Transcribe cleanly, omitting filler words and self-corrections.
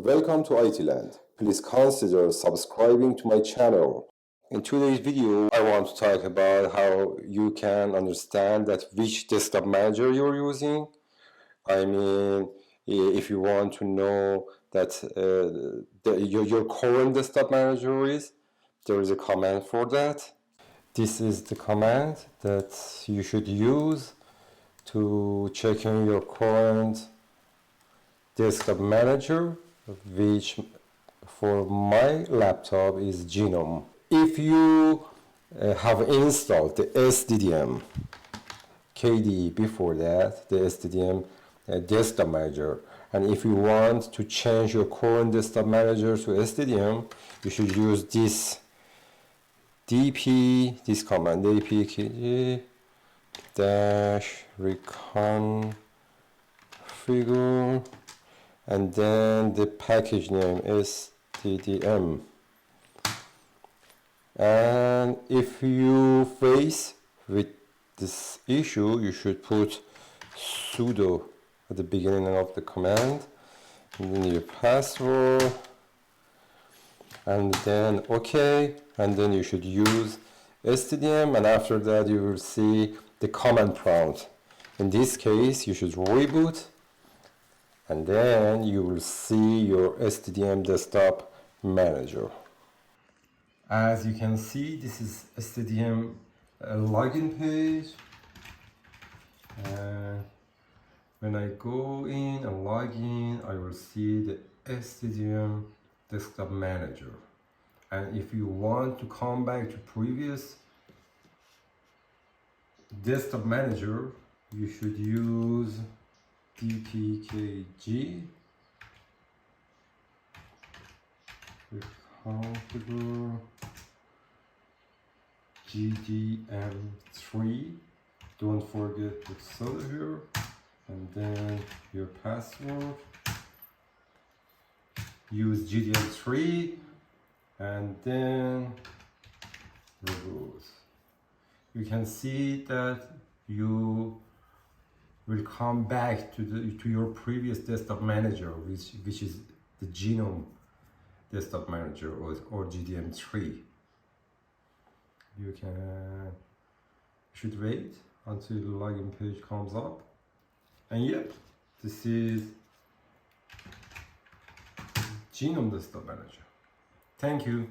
Welcome to ITLand. Please consider subscribing to my channel. In today's video, I want to talk about how you can understand that which desktop manager you're using. I mean, if you want to know that your current desktop manager is, there is a command for that. This is the command that you should use to check in your current desktop manager, which for my laptop is Gnome. If you have installed the SDDM KDE before that, the SDDM desktop manager, and if you want to change your current desktop manager to SDDM, you should use this command, dp dash reconfigure, and then the package name is SDDM. And if you face with this issue, you should put sudo at the beginning of the command, and then your password, and then OK, and then you should use SDDM, and after that you will see the command prompt. In this case, you should reboot, and then you will see your SDDM desktop manager. As you can see, this is SDDM login page, and when I go in and log in, I will see the SDDM desktop manager. And if you want to come back to previous desktop manager, you should use dpkg configure GDM3. Don't forget the pseudo here, and then your password. Use GDM3, and then reboot. You can see that you will come back to your previous desktop manager, which is the Gnome desktop manager or GDM3. You should wait until the login page comes up, and yep, this is Gnome desktop manager. Thank you.